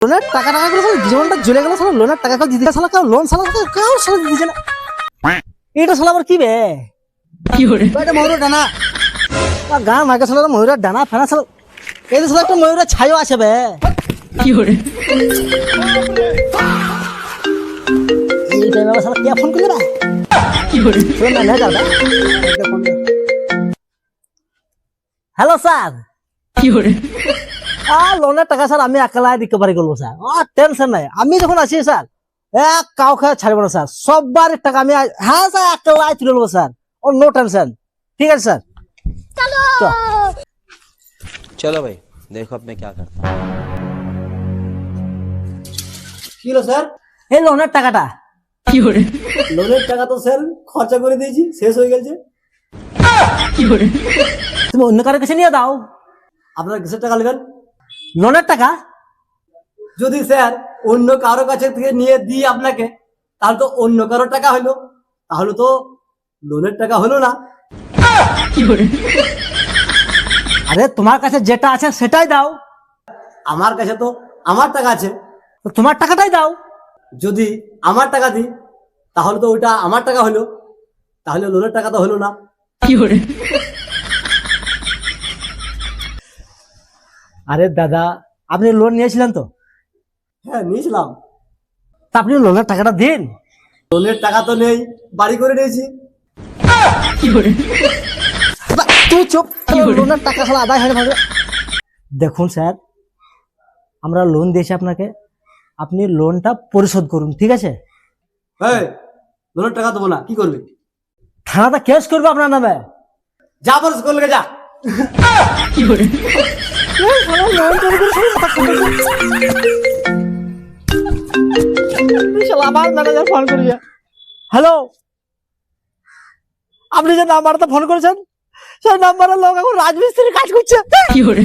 লোনের টাকা টাকা করে জীবনটা জ্বলে গেল, শালা লোনের টাকা কেউ দিতে শালা কেউ লোন শালা কেউ শালা দিচ্ছে না। এটা শালা আবার কি বে কি করে এটা ময়ূরের ডানা গান মাকে শালা ময়ূরের ডানা ফেনা শালা এই যে শালা একটা ময়ূরের ছাইও আছে বে। কি করে এই টাইমে আবার শালা কে ফোন করলে রে? কি করে শোন না যাও না হ্যালো স্যার। কি করে লোনের টাকা স্যার আমি একলাই রিকভারি করবো স্যার, টেনশন নাই। আমি যখন আছি স্যার এক কাউকে ছাড়বো না স্যার, সবার টাকা আমি হ্যাঁ স্যার একলাই তুলে নেবো স্যার, ও নো টেনশন। ঠিক আছে স্যার चलो भाई देखो अब मैं क्या करता हूँ। কি হলো স্যার? এই লোনের টাকাটা কি করে লোনের টাকা তো স্যার খরচা করে দিয়েছি, শেষ হয়ে গেছে। কি করে তুমি অন্য কারো কাছে নিয়ে দাও। আপনার কিসের টাকা নেবেন? লোনের টাকা। যদি স্যার অন্য কারো কাছে থেকে নিয়ে দিই আপনাকে, তাহলে তো অন্য কারো টাকা হলো, তাহলে তো লোনের টাকা হলো না। কি করে আরে তোমার কাছে যেটা আছে সেটাই দাও। আমার কাছে তো আমার টাকা আছে, তো তোমার টাকাটাই দাও। যদি আমার টাকা দিই তাহলে তো ওইটা আমার টাকা হলো, তাহলে লোনের টাকা তো হলো না। কি করে আরে দাদা আপনি লোন নিয়েছিলেন তো? হ্যাঁ নিয়েছিলাম। তা আপনি লোনের টাকাটা দিন। লোনের টাকা তো নেই, বাড়ি করে নিয়েছি। কি করে তুই চুপ, লোনের টাকা খালা আদায় হয়ে যাবে। দেখুন স্যার আমরা লোন দিয়েছি আপনাকে, আপনি লোনটা পরিশোধ করুন, ঠিক আছে? লোনের টাকা দেবো না, কি করবে? থানাতে কেস করবো আপনার নামে। যা বলছ করলে যা। কি করে হ্যালো, আপনি যে নাম্বারটা ফোন করেছেন সেই নাম্বারের লোক এখন রাজমিস্ত্রির কাজ করছে। কি করে